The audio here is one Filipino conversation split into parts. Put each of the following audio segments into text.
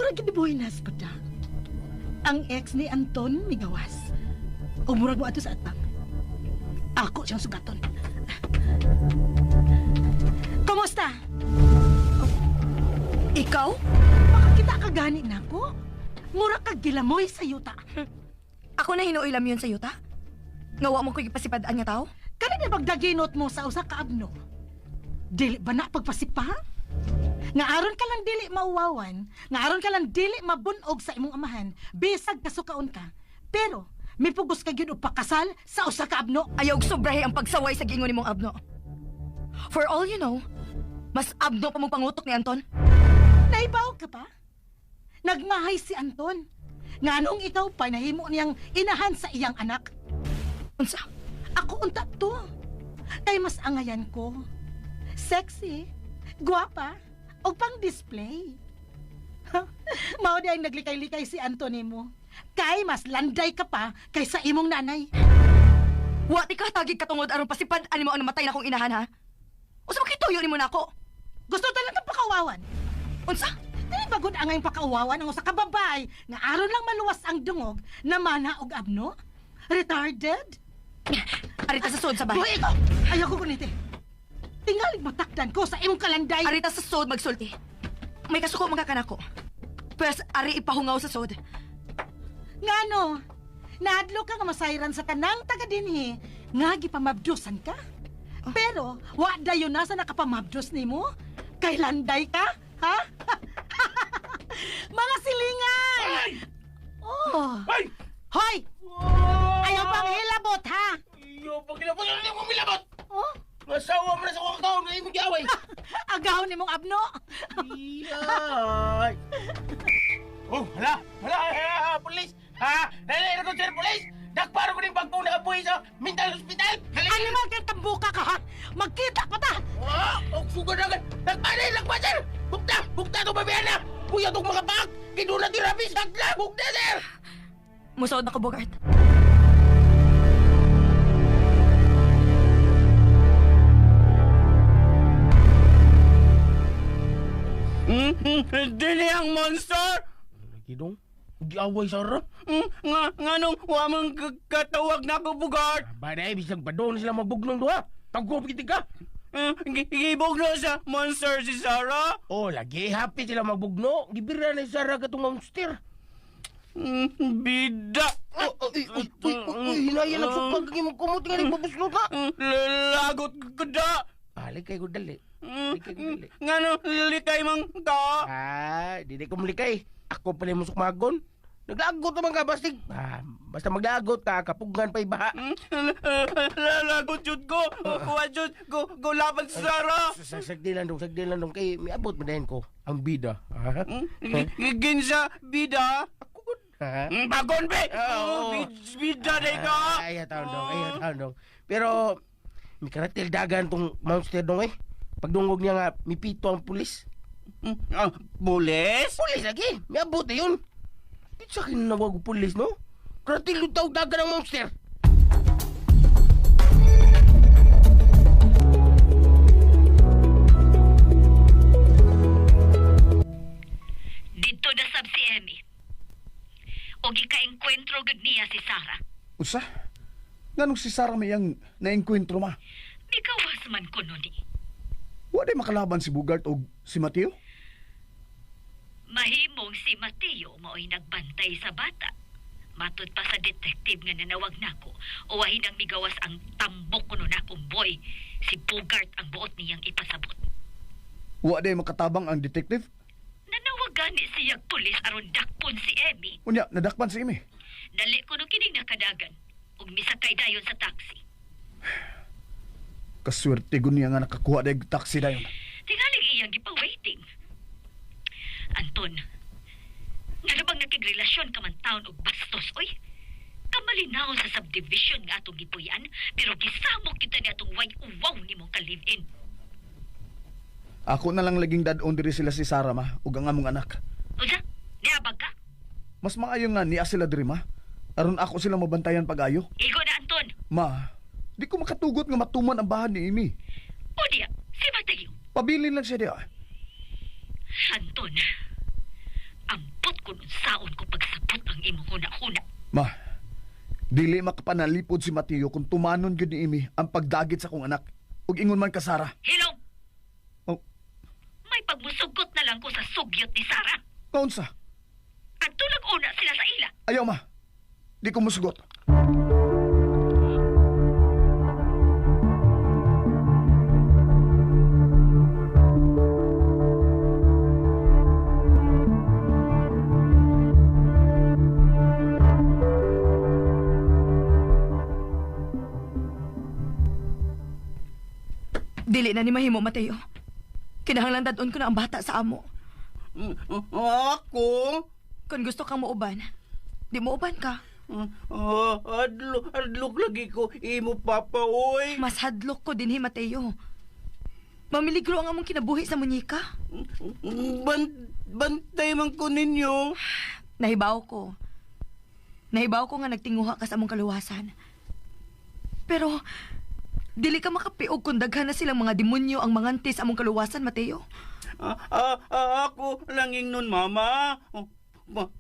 Murag gibuhinas ko da. Ang ex ni Anton migawas. O murag mo ato sa atang. Ako siyang sugaton. Kumusta? Ikaw? Makakita ka gani na ko? Murag kag gilamoy sa yuta. Ako na hinuilam yun sa yuta? Ngawa mo ko ipasipadaan nga tao? Kani na pagdaginot mo sa usa ka abno? Dili ba na pagpasipa? Nga aron ka lang dili mauwawan, nga aron ka lang dili mabunog sa imong amahan, bisag kasukaon ka. Pero may pugos ka gyud og pakasal sa usa ka abno. Ayaw sobrahe ang pagsaway sa gingon nimong abno. For all you know, mas abno pa mong pangutok ni Anton. Naibaw ka pa? Nagmahay si Anton. Nganong ikaw pa nahimo niyang inahan sa iyang anak. Unsa? Ako unta to. Kay mas angayan ko. Sexy, guwapa, o pang-display. Mao di ang naglikay-likay si Anthony mo. Kay mas landay ka pa kaysa imong nanay. Wati ka tagig katungod aron pasipadaan mo ang namatay na kong inahan ha? Usa makituyo nimo na ako? Gusto talaga pakawawan. Unsa? Dili bagod ang ngayong pakauwawan ang usa ka babae nga aron lang maluwas ang dungog na mana og abno? Retarded? Arita sa sud sa bahay. Buhi ko! Ayaw ko kuniti. Tingalig matakdan ko sa imong kalanday. Arita sa sud magsulti. May kasuko mga kanako. Pwes ari ipahungaw sa sud. Ngano? Naadlo ka nga masayran sa tanang taga dinhi nga gipamabdusan ka. Pero wa dayon na sa nakapamabdos nimo? Kay landay ka? Ha? Mga silingan! Ay! Oh. Ay! Hoy! Ayaw pang hilabot, ha? Iyo, pag kinapos na mo milabot! Oh? Masawa mo na sa kong akaw na imong giaway! Agaw ni mong abno. Iyay! Oh, hala, pulis! Ha? Dali na ko, sir, pulis! Dakparo ko ng bagpong nakabuhi sa mental hospital! Animal kang tambuka ka, ha? Magkita pa ta! Oh, sugod agad! Dakpa, sir! Bukta to babihan na! Kuya itong makapak! Kinuna ti Rabi, sagla! Bukta, sir! Musaod na ko, Bogart. Dili ang monster! Lagi dong, giaway sa ra. Nga nung wamang katawag na ko, Bogart! Baday, bisag pa doon sila magbugnong doha. Tagkop kiti ka. Gibog na sa monster si Sarah? Oh, lagi happy sila magbugno. Gibira na si Sarah katong monster. Bida! Hinaya nagsukag kag imong kumot nga nagbabuslot ha. Lagot ko da! Balik kay ko dali. Nga nung likay mang ka? Di ko malikay. Ako pala yung musukmagon. Naglagot naman ka, bastig. Basta maglagot ka, kapugan pa ibaha. Lagot yun ko! Kuha yun! Go laban sa Sarah! Sagdi lang dong. Kay may abot madahin ko. Ang bida. Ginsa, bida! Bagon, be! Oo. Bida na ka! Ayaw taon dong. Pero, may karatil dagan tong monster dong eh. Pagdungog niya nga, may pito ang pulis. Pulis? Pulis lagi! May abot na yun. Di sa akin nawag ko pulis, no? Karatil yung tawag dagan ng monster. Dito na sab si Emmy. O gika-enkwentro gud niya si Sarah. Usa? Nganong si Sarah mayang naengkwentro ma? Nikawas man ko nun ni. Wa day makalaban si Bogart o si Mateo? Mahimong si Mateo mao'y nagbantay sa bata. Matod pa sa detective nga nanawag nako, o wahin ang migawas ang tambok ko nun akong boy. Si Bogart ang buot niyang ipasabot. Wa day makatabang ang detective? Nanawag gani siyang pulis aron dakpon si Emmy. Unya, nadakpan si Imi. Dali ko nung kining nakadagan. Ug misakay dayon sa taxi. Kaswerte gun niya nga nakakuha day taxi dayon. Tingaling iyang gipa-waiting. Anton, nga na bang nakigrelasyon ka man taon og bastos, oy? Kamalinaw sa subdivision nga atong gipuyan, pero gisamok kita ni atong way uwaw ni mong ka-live-in. Ako na lang laging dad-on diri sila si Sarah ma ug ang among anak. Usa, niabag ka? Mas maayo nga niya sila diri ma. Aron ako sila mabantayan pag-ayo. Igo na, Anton. Ma, di ko makatugot nga matuman ang bahan ni Imi. O diya, si Mateo. Pabilin lang siya diya. Anton, ang kung unsaon ko pagsabot ang imong huna-huna. Ma, dili makapanalipod si Mateo kung tumanon gyud ni Imi ang pagdagit sa kong anak. Ug ingon man ka Sara. Hilom! Oh, May pagmusugot na lang ko sa sugyot ni Sarah. kaunsa? At tulag una sila sa ila. Ayaw ma. Di ko musugot. Dili na ni mahimo, Mateo. Kinahanglan dadon ko na ang bata sa amo. Ako? Kung gusto kang muuban, di muuban ka. Adlok lagi ko imo papa oy. Mas hadlok ko din, Mateo. Mamiligro ang among kinabuhi sa munyika. Bantay man ko ninyo. Nahibaw ko. Nahibaw ko nga nagtinguha ka sa among kaluwasan. Pero, dili ka makapiog kung daghan na silang mga demonyo ang manganti sa among kaluwasan, Mateo. Ako lang ingnon, mama.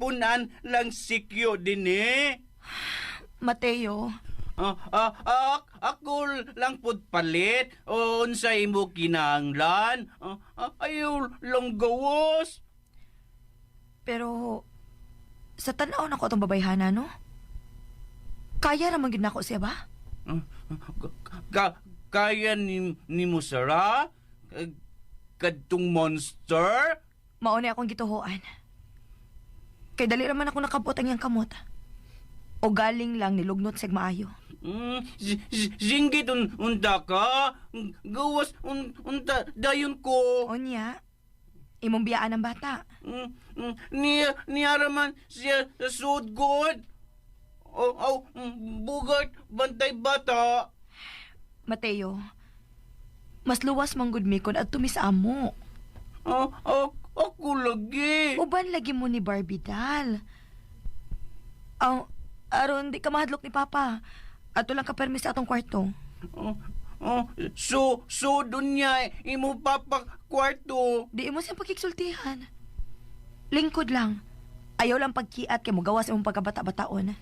Punan lang sikyo din eh. Mateo, Ako lang pud palit. Unsa imo kinahanglan? Ayaw lang gawas. pero sa tanaw na ko itong babayhana, no? Kaya naman gid nako siya ba? Kaya ni mo, Sara? Kadtong monster? Mauna akong gituhoan. Kay dali naman ako nakabot ang iyang kamot. O galing lang nilugnot sa maayo. Singgit unta ka? Gawas unta dayon ko. Onya, imong biyaan ang bata. Niyaraman siya sa sudgod. Bugat bantay bata. Mateo, mas luwas manggod mi kon adto mi sa amo. Ako lagi. Uban lagi mo ni Barbie Dal. Aron di ka mahadlok ni Papa. Ato lang ka permis sa atong kwarto. So dunya imo papa kwarto. Di mo siyang pagkiksultihan. Lingkod lang. Ayaw lang pagkiat kay mo gawas imong pagkabata-bataon.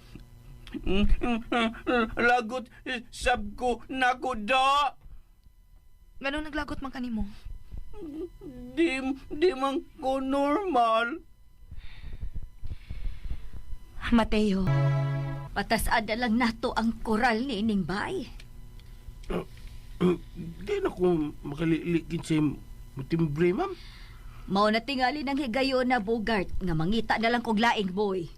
Lagot sab ko nako da. Ganun naglagot man kanimo. Di man ko normal. Mateo, Patasada lang nato ang koral ni ining bay. Di na ko makaliligin sa mutimbre, ma'am. Mao na tingali ng higayon na Bogart nga mangita na lang kog laing boy.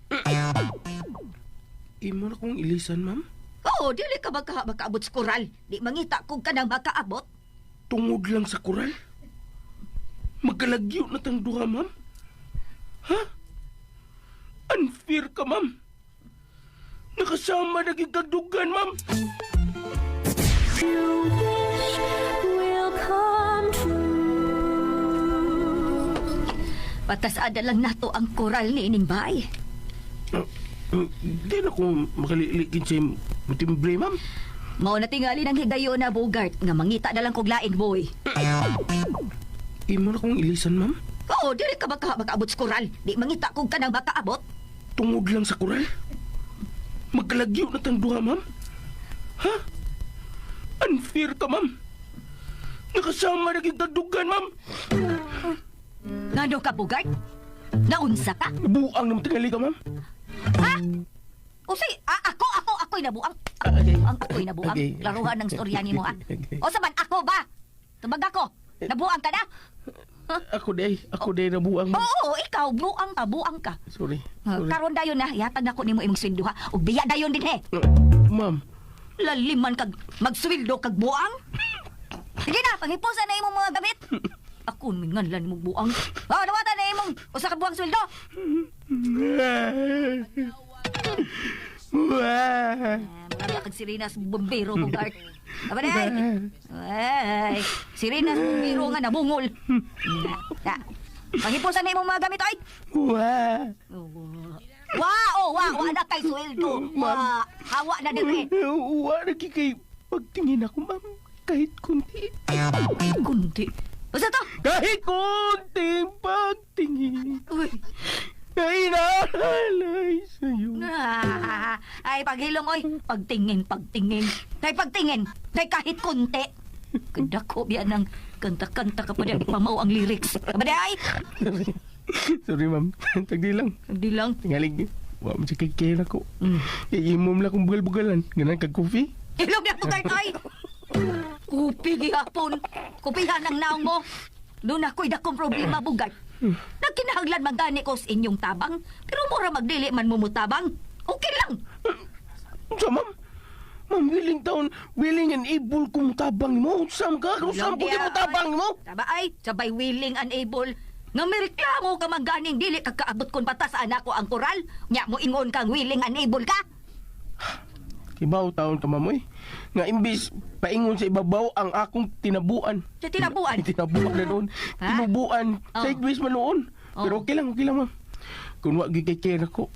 Imo na kong ilisan, ma'am. Oo, dili ka makaabot sa koral. Di mangita kog kanang makaabot. Tungod lang sa koral. Magkalagyo na tang duha, ma'am. Ha? Unfair ka, ma'am. Nakasama na kagdugan, ma'am. Patasada lang nato ang koral ni ining bay. Di na ko makaliligin sa mutimbre, ma'am. Mao na tingali ng higayon na Bogart nga mangita na lang kog laing boy. Imo na kong ilisan, ma'am. Oo, dili ka makaabot sa koral. Di mangita kog kanang makaabot. Tungod lang sa koral. Magkalagyo na tang duha, ma'am. Ha? Unfair ka, ma'am. Nakasama na kagdugan, ma'am. Ngano ka, Bogart? Naunsa ka? Buang naman tingali ka, ma'am. Ha? O say, ako'y nabuang. Ako'y nabuang. Okay. Laruhan ng storya ni mo, ha? Okay. O saman, ako ba? Tumag ako. Nabuang ka na? Ako day nabuang, ma'am. Oo, ikaw, buang ka. Sorry. Karon dayon na, yatag na ko nimo imong sweldo ha. Ug biya dayon din he. Ma'am, Laliman kag magsweldo kag buang. Sige na, panghipusan na imong mga gamit. Ako minganlan imong buang. Nawatan na imong usa ka buang sweldo. Mga kag Sirinas bombero Bogart. Aba na ay. Sirinas bombero nga nabungol. Panghipusan na imong mga gamit ay. Wa na kay sweldo. Hawa na din eh. Wala kay pagtingin ako, ma'am. Kahit kunti. Kundi. Basta to. Kahit kunting pagtingin. Uy. Ay, naalay sa'yo. Ay, paghilong, oy. Pagtingin. Ay, pagtingin. Ay, kahit kunti. Ganda ko biyan ng kanta-kanta ka pa diyan. Ipamaw ang lyrics. Kabada, ay. Sorry, ma'am. Tagdi lang. Hindi lang. Tingalig. Wa mo si kikira ko. Iimom lang kong bugal-bugalan. Ganang kag-coffee. Ilog na ko, ay. Kupi, gihapon. Kupihan ang naong mo. Doon ako'y dakong problema, bugay. Nagkinahanglan magani ko sa inyong tabang, pero mura magdili man mo tabang. Okay lang. So, ma'am. Ma'am, willing and able kung tabang mo. Usam ka? Usam ko di mo tabang mo? Taba ay, sabay willing and able. Nga may reklamo ka maganing dili kakaabot kon patas sa anak ko ang koral. Nya mo ingon kang willing and able ka? Ibaw taon ka, ma'am, eh. Nga imbis, paingon sa ibabaw ang akong tinabuan. Sa tinabuan? Tinabuan na noon. Ha? Tinubuan. Oh. Sa igwis man noon. Oh. Pero okay lang, ma'am. Kung wag gikikira ko,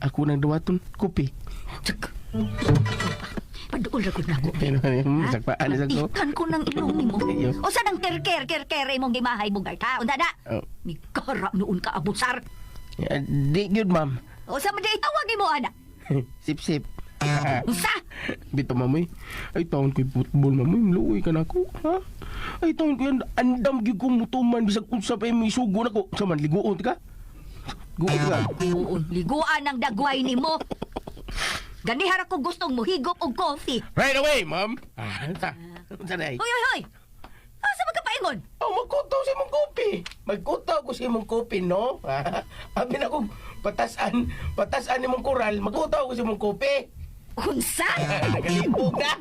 ako nang dawaton, kopi. Paduol ra ko na ko. Sakpaan sa ko. Ikan ko ng ilong nimo. Iyo. O sa nang kerker imong gimahay mong gayta. Unda na. Oh. Ni kara noon ka abusar. Di yun, ma'am. O sa man itawag mo ana. Sip-sip. Usa. Bito, mamoy. Ay, taon ko'y football, mamoy. Luoy ka na ako, ha? Ay, taon ko yan. Andam gyud kong mutuman. Bisag unsa pa yung may sugo na ko. Saman, liguon ka? Guon ka? Uon, liguan ang dagway nimo. Ganihara ko gustong mohigop og coffee. Right away, ma'am. Unsa na Hoy, hoy, hoy. Asa magkapaingon? Oh, magkutaw sa imong kopi. Magkutaw ko sa imong kopi, no? Amin ako, patasan imong koral, magkutaw ko sa imong kopi. Unsa? Nagalibog ka.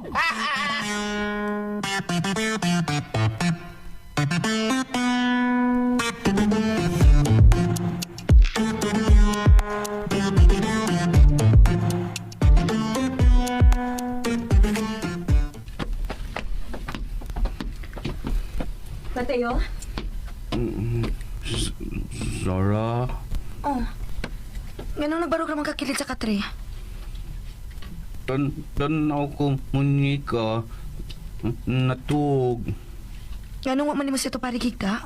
Mateo? Zara? Oh. Ganun nagbaro ka magkakilit sa katre. Tanaw ko, Monica. Natug. Ganun man mo sa ito parigig ka?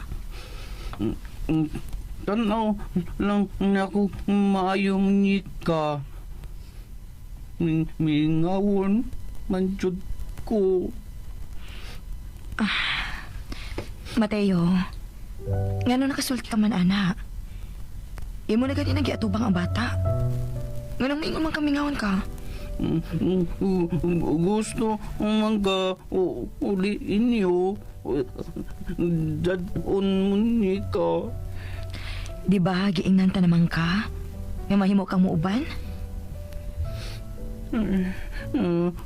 Tanaw lang na ako maayo, Monica. Mingawon man jud ko. Mateo, ngano nakasulti ka man, ana? Imo na gani nagiatubang ang bata. Nganong mingon man kamingawan ka? Gusto mangga uli inyo. Dadon, Monica. Di ba giingnan ta naman ka? Nga mahimo kang muuban?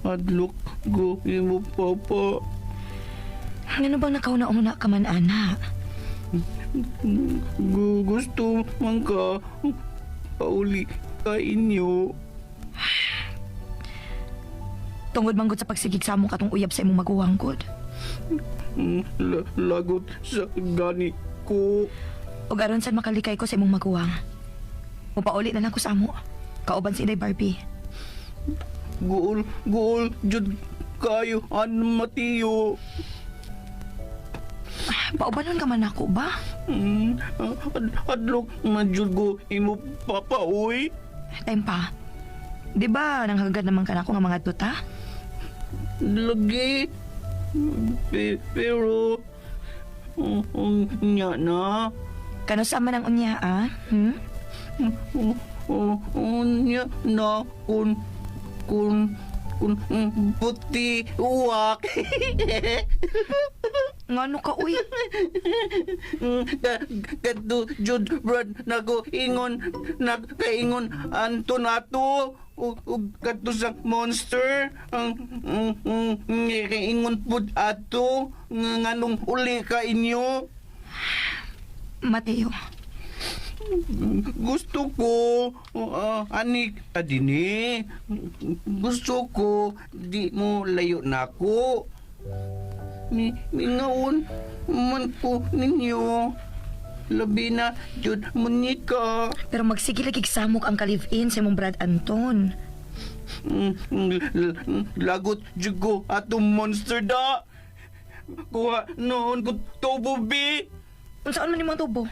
Adlok go imo, Papa. Ngano bang nakauna-una ka man, ana? Gusto mangga pauli ka inyo. Tungod manggod sa pagsigig sa among katong uyab sa imong maguwanggod. Lagot sa gani ko. O aron sa makalikay ko sa imong maguwang. Mupauli na lang ko sa amo. Kauban si Inday Barbie. Gool, jud kayo, Mateo. Paubanon ka man ako ba? Adlok man jud go imo, Papa, uy. Time pa. Di ba nanghagad naman ka na ako nga mga tuta? Lagi. Pero nya na. Kano sa man ang unya, ah? Hmm? Nya na kun puti uwak. Ngano ka, uy? Kadto jud brad nako ingon nakaingon anton ato ug kadto sa monster ang ingon pud ato nganong uli ka inyo. Mateo, Gusto ko ani adini. Gusto ko di mo layo nako. Mingaon man ko ninyo. Labi na jud, Monica. pero magsige lagi samok ang ka-live-in sa imong Brad Anton. Lagot jugo atong monster da. Kuha noon ko tubo bi. Unsaan man imong tubo?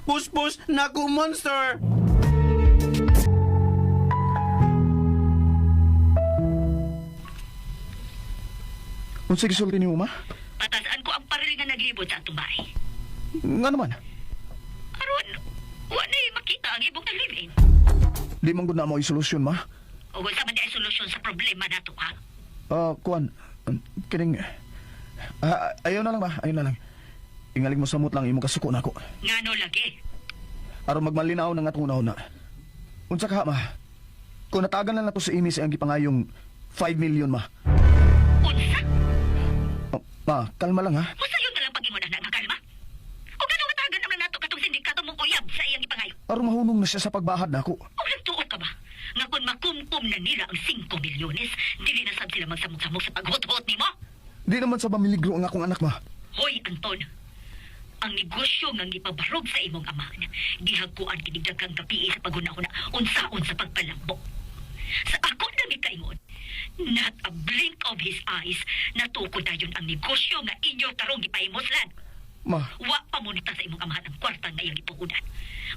Puspos na ko, monster! Unsa gisulti nimo ma? Patasaan ko ang paril nga naglibot sa atong bahay. Nga naman. Aron, wala makita ang ibong naglibin. Di man gud na mo solusyon ma. O kung sa man ay solusyon sa problema nato, ha? Kuan, kining ayaw na lang ba? Ayaw na lang. Ingalig mo samot lang imong kasuko nako. Ngano lagi? Aron magmalinaw na nga atong una. Unsa ka ma? Kung natagan na nato sa imi sa ang gipangayong 5 million ma. Unsa? Ma, kalma lang ha. Musa yun na lang pag-ingon na nakalma? Kung gano'ng matagan naman nato katong sindikato mong uyab sa iyang ipangayo. Aron mahunong na siya sa pagbahad nako. O nagtuot ka ba? Nga kung makumkum na nila ang 5 milyones, dili na sab sila magsamok-samok sa paghot-hot ni mo? Di naman sa pamiligro ang akong anak ma. Hoy, Anton. Ang negosyo nga gipabarog sa imong amahan, gihagkuan kinigdagang gabi sa paghuna-huna, unsaon sa pagpalambo. Sa ako na kaingon, not a blink of his eyes, natukod na yun ang negosyo nga inyo karong gipahimoslan. Ma, Wa pa mo nita sa imong amahan ang kwarta nga iyang ipuhunan.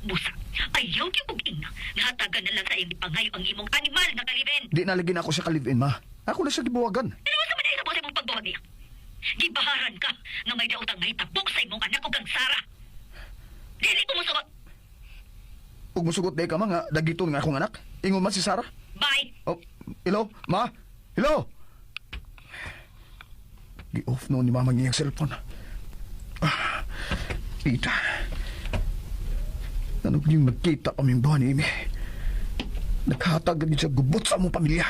Busa, ayaw yung kong ina, nahatagan na lang sa iyang ipangayo ang imong animal nga kalibin. di nalagin ako sa kalivin ma. Ako na siya gibuwagan. Pero sa manay sa imong pagbuwag niya. Gibaharan ka nga may daotang nga itabok sa imong anak o kang Sara. Dili ko mo sagot. Ug musugot day ka ma nga dagiton nga akong anak. Ingon man si Sarah. Bye. Oh, hello, ma? Hello? Gi-off noon ni mama niya yung cellphone. Kita. Ano yung nagkita kaming duha ni Amy? Naghatag din siya gubot sa among pamilya.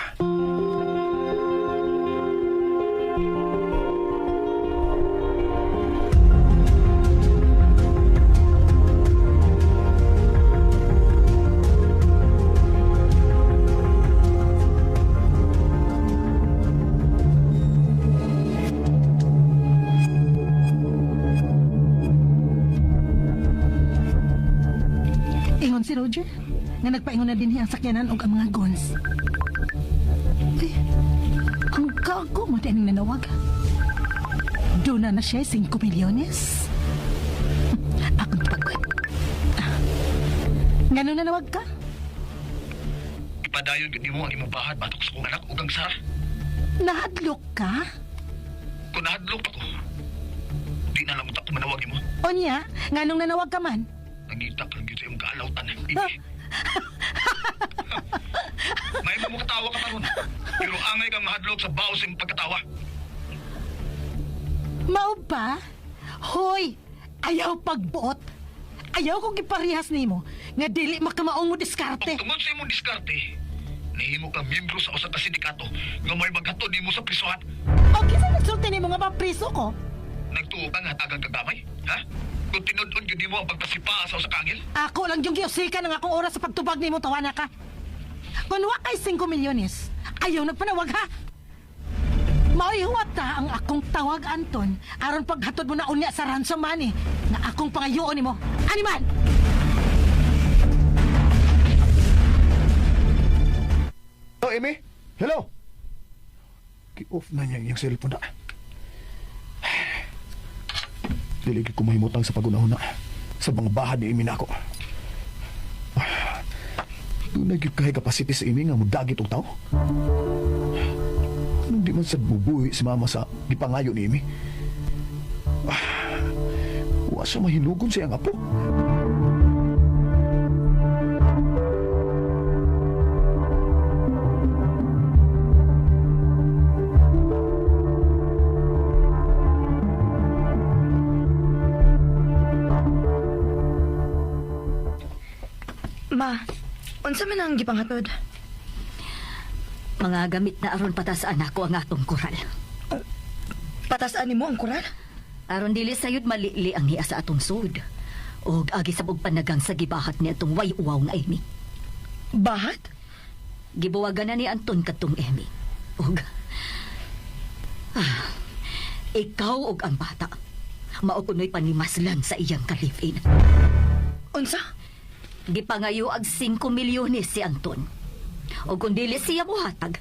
Ingon si Roger, nga nagpaingon na din ang sakyanan o ang mga guns. Ay, ang gago mo din ang nanawag. Doon na siya 5 milyones. Akong pagwet. Ganun nanawag ka? Ipadayon gid nimo ang imong bahad batok sa kong anak ug ang Sara. Nahadlok ka? Kung nahadlok ako, di na lang mo ko manawag nimo. O niya, nganong nanawag ka man? Nangita kang gyud sa imong kaalawtan. Ini. May mo katawa ka karon. Pero angay kang mahadlok sa baos imong pagkatawa. Mao ba? Hoy, ayaw pagbuot. Ayaw kong iparihas nimo nga dili makamaong mo diskarte. Tungod sa imong diskarte, nahimo kang miyembro sa usa ka sindikato nga may maghatod nimo sa prisuhan. O kinsa nagsulti nimo nga mapriso ko? Nagtuo ka nga hatagang kagamay, ha? Kung tinudon gyud nimo ang pagpasipa sa usa ka angel, Ako lang yung giusikan ng akong oras sa pagtubag nimo tawana ka. Kung wa kay 5 milyones, ayaw nagpanawag ha. Maihuwata ang akong tawag, Anton, aron paghatod mo na unya sa ransom money na akong pangayoon nimo. Animal! Hello, Amy? Hello? Ki-off na niya yung cellphone na. Diligid ko mahimutang sa pagunahon na sa mga bahad ni Amy na ako. Doon na kahay kapasiti sa Amy nga mudagit og tao. Anong di man sa bubuhi si mama sa gipangayo ni Amy? Wa siya mahinugon siya ang apo. Ma, unsa man ang gipanghatod? Mga gamit na aron patasaan ako ang atong koral. Patasaan nimo ang kural? Aron dili sayod malili ang hiya sa atong sud. Og agi sa panagang sa gibahat ni atong way uwaw nga Amy. Bahat? Gibuwagan na ni Anton katong Amy. Og ikaw og ang bata. Maukunoy panimaslan sa iyang kalipin. Unsa? Gipangayo ag 5 milyones si Anton. O kung dili siya buhatag,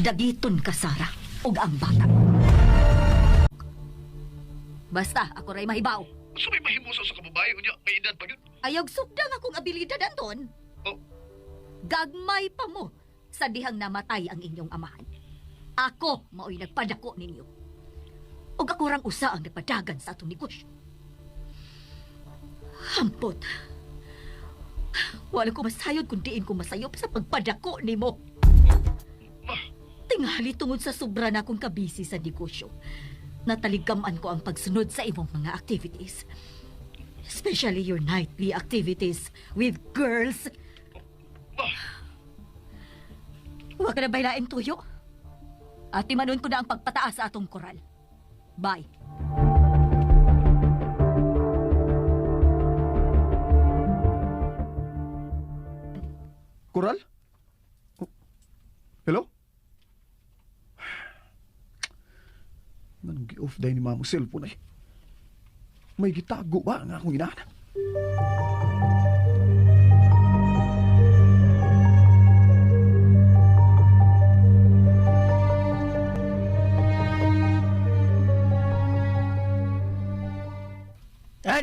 dagiton ka Sara ug ang bata. Basta ako ray mahibaw. Gusto may mahimusa sa kababae, unya, may edad pa yun. Ayog sukdang akong abilidad, Anton. Oh. Gagmay pa mo sa dihang namatay ang inyong amahan. Ako mao'y nagpadako ninyo. Ug ako rang usa ang nagpadagan sa atong negosyo. Hampot. Wala ko masayod kung diin ko masayop sa pagpadako nimo. Ma, Tingali tungod sa sobra na akong kabisi sa negosyo. Nataligaman ko ang pagsunod sa imong mga activities. Especially your nightly activities with girls. ma, Huwag ka na baylain tuyo. At timanon ko na ang pagpataas sa atong koral. Bye. Coral? Hello? Anong gi-off day ni mamo cellphone ay? May gitago ba nga akong inaana?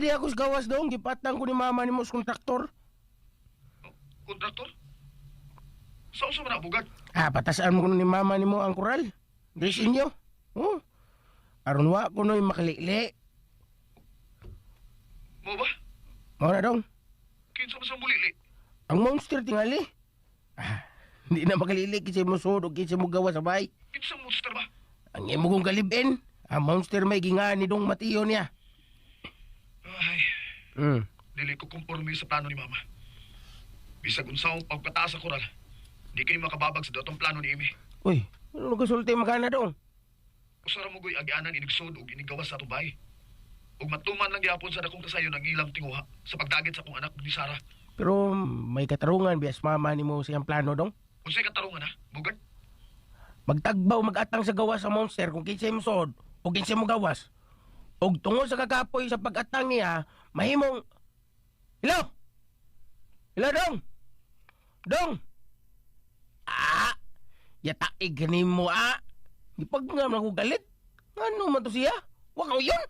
Di ako sa gawas dong, gipatang ko ni mama ni mo sa kontraktor. kontraktor? Saan sa mga bugat? Patasaan mo ko ni mama ni mo ang kural. Dres inyo. Oh. Aron wa ko no'y makalili. Mo ba? Mo na dong. Kinsa mo sa mulili? Ang monster tingali. Hindi na makalili kasi mo sud o kasi mo gawa sa bay. Kinsa monster ba? Ang imo kong galibin. Ang monster may gingaan ni dong matiyo niya. Ay, dili ko kumporme sa plano ni mama. Bisag unsawang pagpataas sa koral, di kayo makababag sa datong plano ni Imi. Uy, ano kasulti magana dong? Usara mo go'y agianan inigsod o inigawas sa atong bahay. Ug matuman lang gyapon sa dakong kasayon ang ilang tinguha sa pagdagit sa akong anak ni Sarah. Pero may katarungan bias mama ni mo siyang plano dong. Unsay katarungan ha? Bugad? Magtagbaw magatang sa gawas sa monster kung kinsay mo sod o kinsay mo gawas. Og tungod sa kakapoy sa pag-atang niya, mahimong... Hello? Hello, Dong? Dong? Yataig ganin mo, Ipag nga na ko galit. Ano man to siya? Wakaw yun?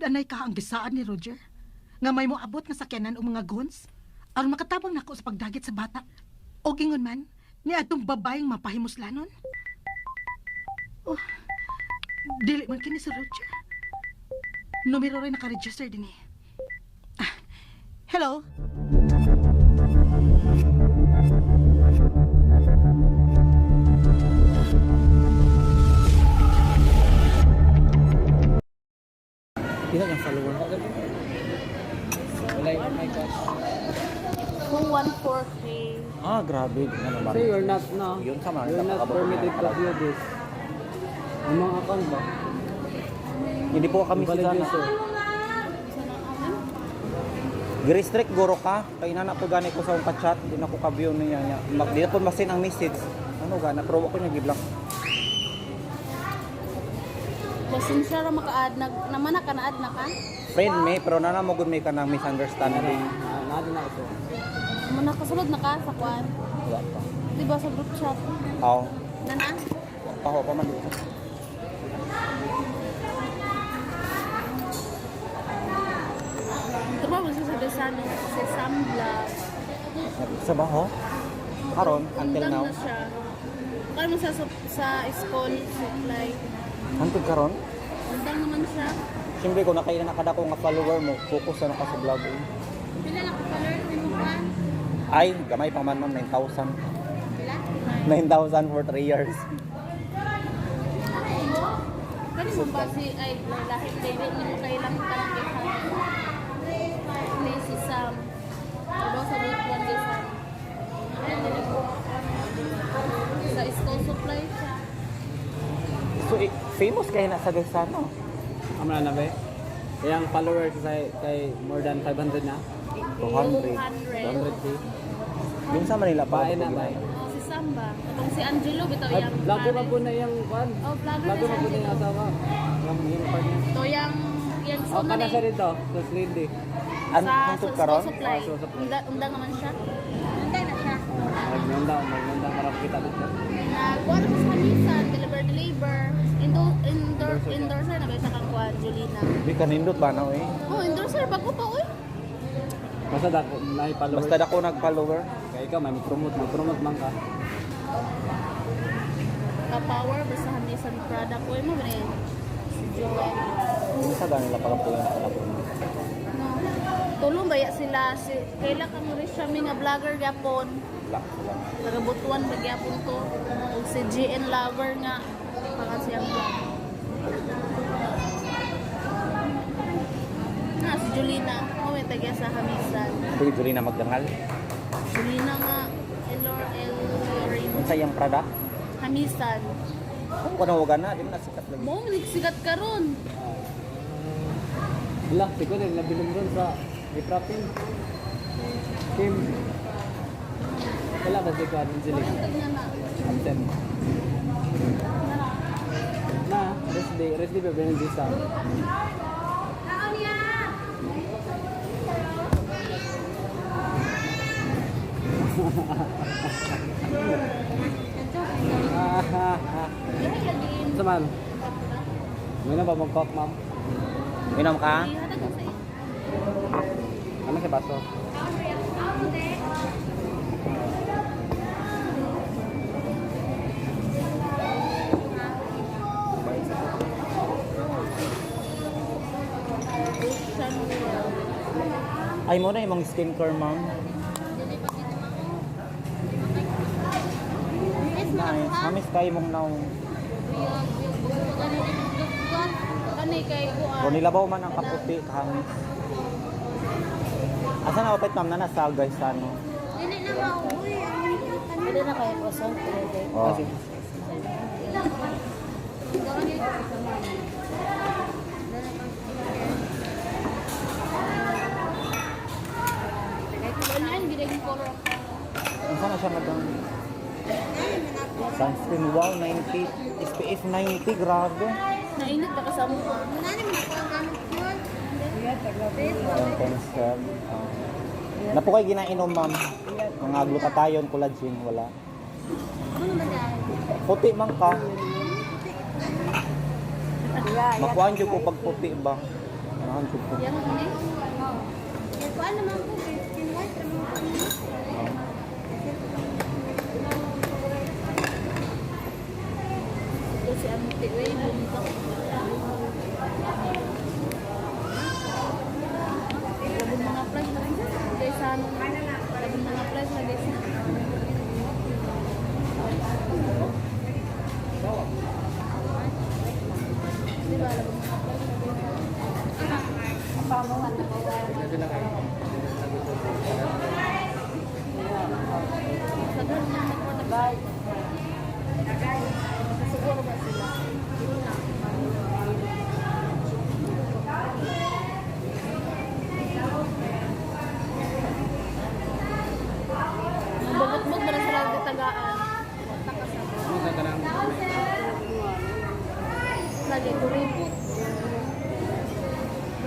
Anay ka ang gisaan ni Roger. Nga may mo abot nga sakyanan o mga guns. Aron makatabang nako sa pagdagit sa bata. O gingon man, ni atong babaeng mapahimuslanon. Oh, dili man kini si Roger. Numero rin naka-register din eh. Hello? Pila yung follower? Oh my gosh. 214K. Grabe. Ano ba? So you're not, no? Yun sa mga You're not permitted to view this. Ang mga account ba? Hindi po kami Valid sila user. Gi-restrict guro ka. Kaya na po gani ko sa akong chat. Hindi na ko ka-view niya. Di na po masin ang message. Ano gana? Pero ako niya gi-block. Pasensya ra maka-add naman ka na-add na ka? Friend me, pero nanamugod may ka ng misunderstanding. Nado na ito. Mo nakasulod na ka sa kwan? Wala pa. Di ba sa group chat? How? Nana? Paho pa man dito. Ito ba mo sa Desano? Sa Sambla. Sa baho? Karon, until Undang now. na siya. Kaya mo sa school supply. Until karon? Undang naman siya. Siyempre kung nakadako nga follower mo, focus na ka sa vlog. Pila na ka-color mo ba? Ay, gamay pang man ma'am, 9,000. Pila? 9,000 for 3 years. Kani mo ba si ay lahit baby ni mo kailang tanong ni si Sam. Diba sa group 1 day Sam? Sa school supply siya. So, famous kayo na sa Desano. Amra na ba? Yung followers kay more than 500 na? 200. 200K. Yung sa Manila pa. Pain na na. Oh, si Samba. Itong si Angelo, bitaw Ay, yung... vlogger man po na yung kwan. Oh, vlogger Vlogger na man po na si yung Angelo. asawa. Yung partner. Ito yung Oh, suna kana ni... siya dito. Sa Slindy. Sa Hantod ka ron? supply. Oh, so supply. Undang naman siya. Undang na siya. Magnanda marap kita dito. Nagkuha na siya sa Hamisan, deliver. Endorser na ba siya kang kuha, Julina? Di ka nindot ba na eh? Oh, endorser, bago pa, uy. Basta dako, may followers. Basta dako nag-follower. Kaya ikaw, may mag-promote man ka. Ka-power, basta Hamisan product. Uy, mo ba na yan? Si Joel. Hindi sa ganila pagapuyan sa labo. No. Tulong baya sila. Kailan ka mo rin siya mga vlogger gapon. Nagabutuan ba gyapon to. Ug si GN Lover nga. Pangan siyang vlog. Si Julina. May tagya sa Hamisan. Ito yung Julina Magdangal. Julina nga. Elorin. Kung sa iyang product, Hamisan. kung kanawagan na, di mo nasikat lagi. Mo, manigsikat ka ron. Wala, siguro rin nabilong doon sa Iprapin. Kim. Wala ba si Kwan Angelic? Pagkatag niya na. Absent. Na, rest day pa Benedista. Saman. May na ba mag-cock, ma'am? Minom ka? Ihatag ko sa iyo. Ano kay baso? Ay mo na yung mga skincare, ma'am. Nice. Mamis kayo mong now. Kani kay kuan. Kung nilabaw man ang kaputi, kahamis. Asa na opet, ma'am, na nasa guys, ano? Pwede na kaya ko sa Oh. Ano yan, ginaging color ako. Saan na siya madang? Sunscreen, wow, 90. SPF 90, grabe. Nainit ba kasama ko? Ayan, thanks, sir. Napo kayo ginainom, ma'am. Mga glutathione, collagen, wala. Puti man ka. Makuhaan dyo ko pag puti ba? Makuhaan dyo ko. Yan ang ini. Kuan naman po, skin white naman po. Ito si Amiti. Uy, bumita. Labong mga flash na rin. Guys, ano? Labong mga flash na guys. Di ba, labong mga flash na guys. Pamuhan na po. Sagad na mag-bye. Siguro ba sila? Bagot-bog ba na sila tagaan? Lagi, kuripot.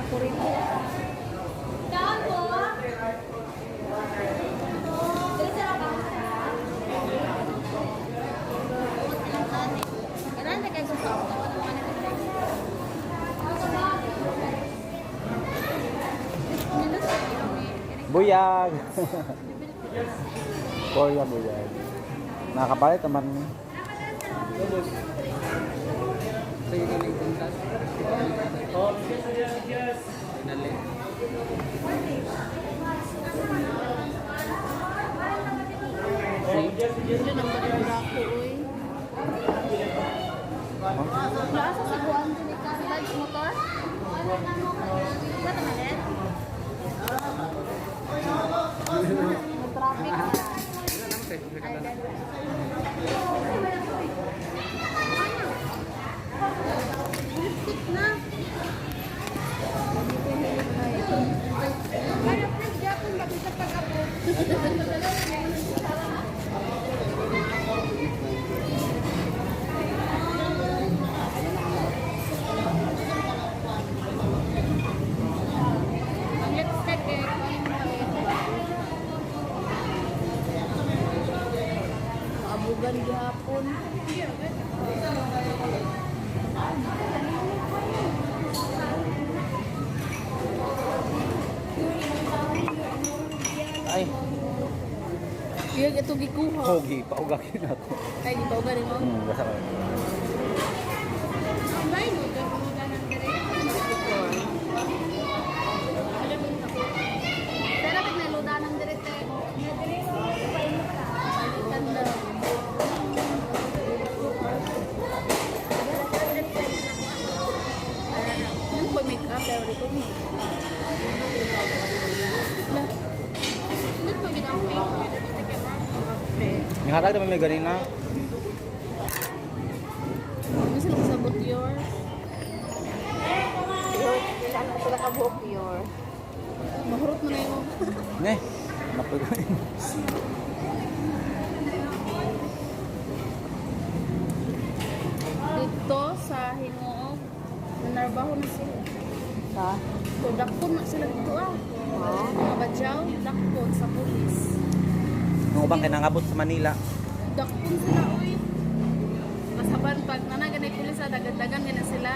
Kuripot. Kaan po? Buyag! Korea buyag. Nakakapalit naman. Sige ka lang tuntas. Oh, yes. Dali. Yun ang matanda ko, uy. Klasa sa buwan din ikaw. Lights motor? Ba't malit? Traffic na. Lipstick na. Harap na, Japon, bakit sa pag-apo? tugan gihapon. Ay, Kaya ito gikuha. hogi, paugakin ako. Ay, di ba ugarin mo? Basta ko. Pero pag naluda ng direte. Balikan daw. Ano po make up? Pero ito mo. Ano po ginagawa? May hatag naman may ganina. Ano sila kasabot yours? Kailangan ko sila kabuhok yun. Mahurot mo na yun. Ne, napagay. Dito sa Hingoog, nanarbaho na sila. Sa? So, dakpon na sila dito Mga badyaw, dakpon sa pulis. Ang ubang kinangabot sa Manila. Dakpon sila, uy. Kasaban, pag nanaganay pulis dagan-dagan na sila.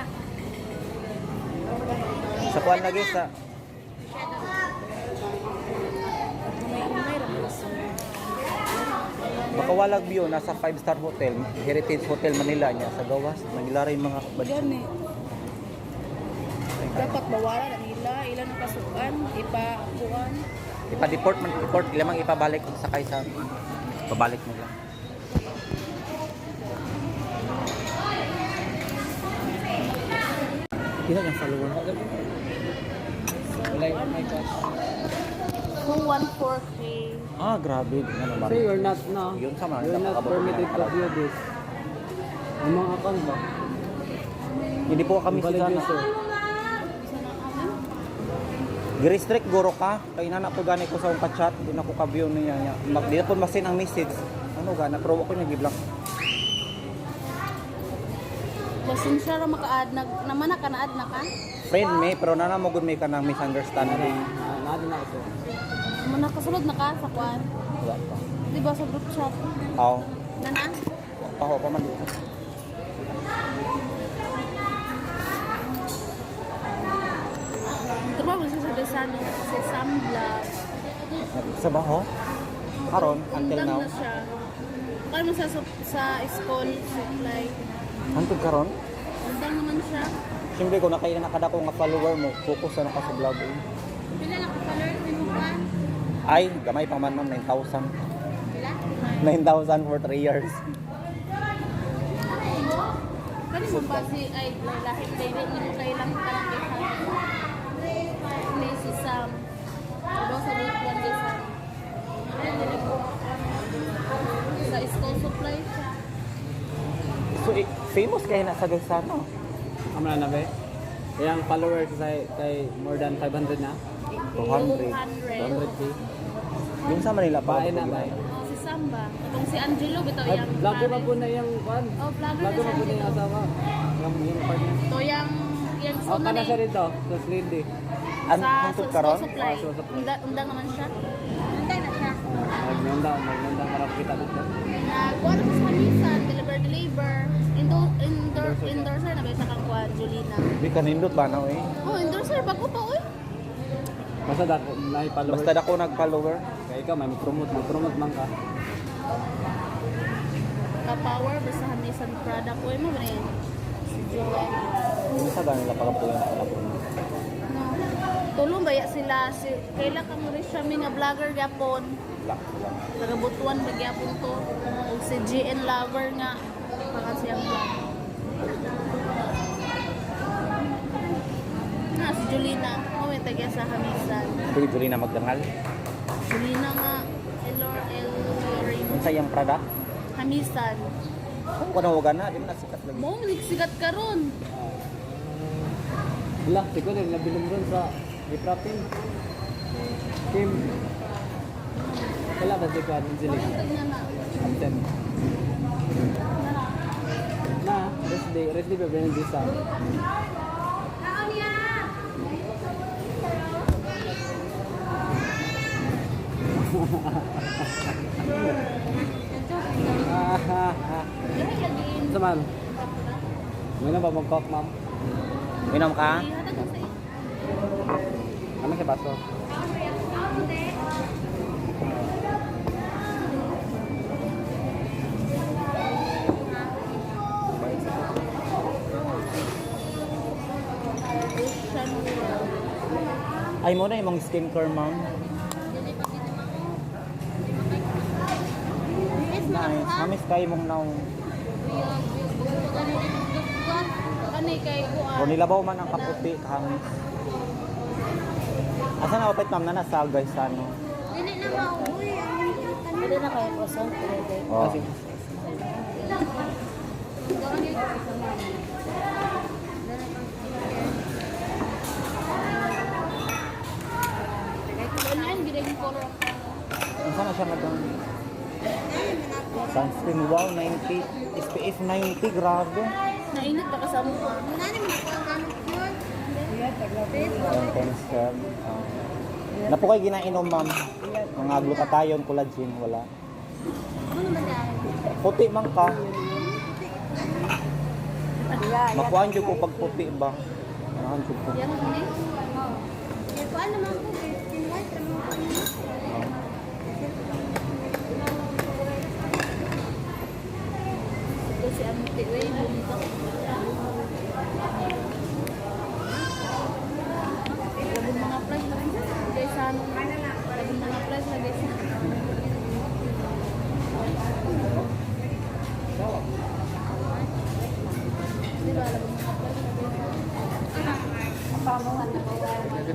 Sa kuwan lagi sa Umay-umay, rapulis. Makawalag view nasa 5-star hotel, Heritage Hotel Manila niya sa gawas. Nagila rin mga Gani. Dapat bawalan na nila, ilan ang kasukan, ipakuan. ipa-deport man deport ilamang ipabalik sakay sa pabalik nila. Kina yung follower. Like, my gosh. 214K. Ah, grabe. Ano ba? So you're not, no? Yun sa mga You're not nakakabot permitted na to view this. Yung mga account ba? Hindi po kami Valid sa user. Gi-restrict guro ka. Kaya na po gani ko sa akong chat, di na ko ka-view niya. Di na po masin ang message. Ano gana, pero ako nag-block. Pasensya ra maka-add naman ka na-add na ka? Friend me, pero nanamugod may ka ng misunderstanding. Nado na ito. Muna kasulod na ka sa kwan. Wala pa. Di ba sa group chat? Aw, Nana? paho pa man dito. Trabaho mo siya sa Desano, sa Sambla. Sa baho? Karon, until Undang now. na siya. Kaya mo sa school supply. Until karon? Undang naman siya. Siyempre kung nakadako nga follower mo, focus na ka sa vlog. Pila na ka-follower mo ka? Ay, gamay pa man ma'am, 9,000. Pila? 9,000 for 3 years. Kani mo ba si ay lahi David ni mo kailang ka lang ni si Sam. Diba sa group 1 day Sam. Sa school supply siya. So, famous kayo na sa Gaisano. Amo na ba? Yung followers kay more than 500 na. 200. 200k. Yung sa Manila pa. Pain na ba? Oh, si Samba. Itong si Angelo bitaw Ay, yang vlogger pare. man po na yung kwan. Oh, vlogger Vlogger na man po na siya. yung asawa. Yung partner. To yang Oh, suna kana ni siya rito. So, Slindy. sa Hantod karon? supply. Oh, school supply. Undang naman siya. Undang na siya. Magnanda para kita dito. Nagkuha na sa Kamisan, deliver. Endorser na ba siya kang kuha, Julina? Di kanindot ba na eh? Oh, endorser, bago pa, uy. Basta dako na followers. Basta dako nag-follower. Kaya ikaw may mag-promote man ka. Ka-power, basta Kamisan product. Uy, mo ba na yan? Si Joel. Hindi sa ganila pagapuyan na pagapuyan. No. Tulong baya sila. Kailan kang rin siya nga vlogger gapon. Nagabutuan ba gyapon to. O si GN Lover nga. Baka siyang vlog. Si Julina. May tagya sa Kamisan. Pwede tuloy na magdangal. Julina nga. Elorino. Kung sa iyang product, Kamisan. kung kanawagan na, di mo nasikat lagi. Mo, nagsigat ka ron. Wala, siguro nabilong doon sa Iprapin. Kim. Wala ba si Kwan? Sila. Pagkatag niya na. Anten. Na, rest day ba ba yung visa? naman. May na ba mag-cock, ma'am? Minom ka? Ihatag ko sa iyo. Ano siya baso? Ocean World. Ay mo na imong skincare, ma'am. Dili pa gid mao. Yes, Nice. Mamis kayo mong now. Kani kay O nilabaw man ang kaputi, kahamis. Asa na opet ma'am na nasa guys ano? Dili na mauwi. Dili na kay croissant pwede. Oh. Online gid ang color. Unsa na siya madam? Sunscreen wow 90 SPF 90 grabe. Nainit ba ka sa mo? Wala naman ako ang gamit yun. Intense siya. Na po kayo ginainom ma'am. Mga glutathione, collagen, wala. Ano naman dahil? Puti man ka. Makuhaan dyo ko pag puti ba? Makuhaan dyo ko. Yan ni. Eh, kuan naman po. Skin white naman po. Ito si Amuti Way dito. Labing mga flash na rin siya. Guys, ano? Labing mga flash na guys. Di ba? Labing mga flash na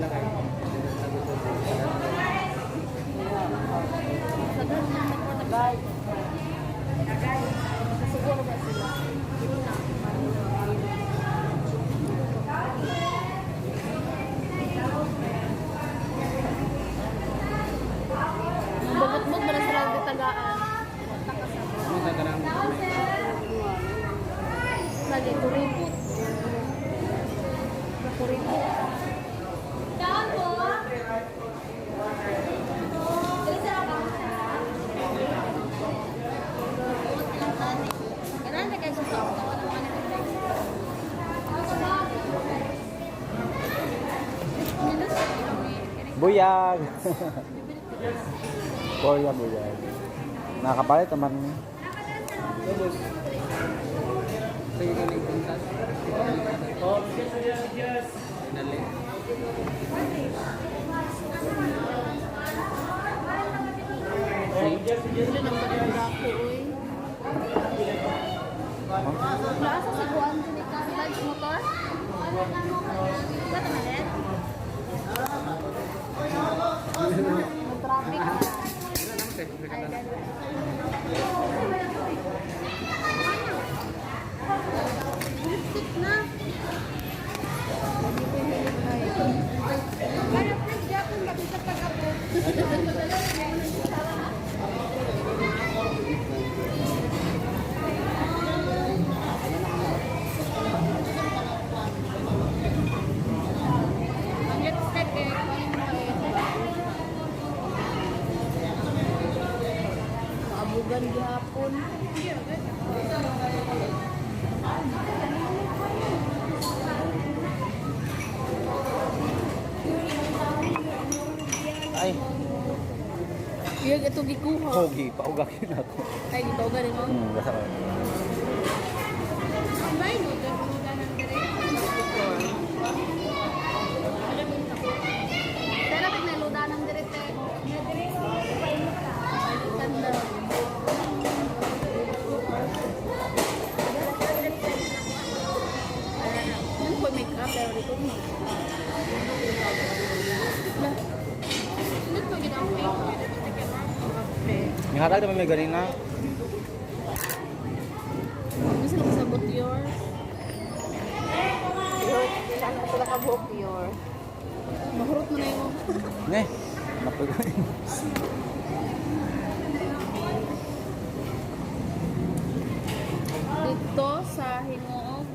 guys. Sagad na nag-guide. Siguro ba sila? Hindi na. Bagot-bot ba na sila ang tagaan? Lagi, kuripot. Kuripot. Daan po! Ganun na kayo sa tao. Buyag! Korea buyag. Nakapalit naman. Sige ka lang puntas. Dali. Dili nang talaga ako, uy. Klasa sa buwan din ka live motor? Ba't malit? Traffic na. Lipstick na. Para nag-japon ba sa pag-abot? Ang lipstick eh, kunin mo eh. Maabugan gihapon. Ay, Yung ito gikuha. pogi. Paugakin ako. Ay, dito ka rin mo. Basta ka. May noodle mo ka ng Pero pag naluda ng direte. Ganda. Ano po make-up? Pero dito mo. Ano to ginawa? Yung hatag naman may ganina. Gusto lang sabot yours. Saan ka sila kabuok yun? Mahurot mo na yung Ne, napagay. dito sa Hingoog.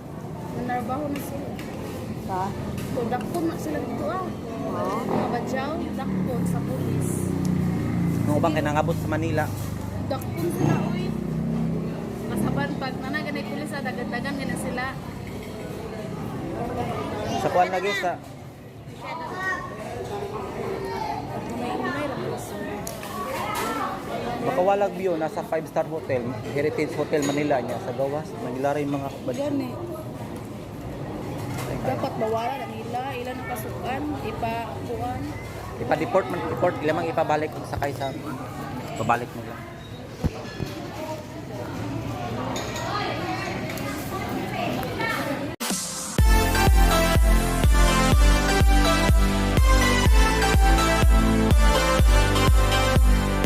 Nanarbaho na sila. Sa? So, dakpon na sila dito ah. Mga badyaw, dakpon sa pulis. Ang ubang kinangabot sa Manila. Dakpon sila, uy. saban pag nanaganay pulis dagan-dagan gina sila. Sa kuan lagi sa May ramos. Makawalag view nasa 5-star hotel, Heritage Hotel Manila niya sa gawas. Manila rin mga Gani. Dapat bawala na nila, ilan ang kasukan, ipa-kuan. ipa-deport man, deport ilamang ipabalik kung sakay sa pabalik mo lang.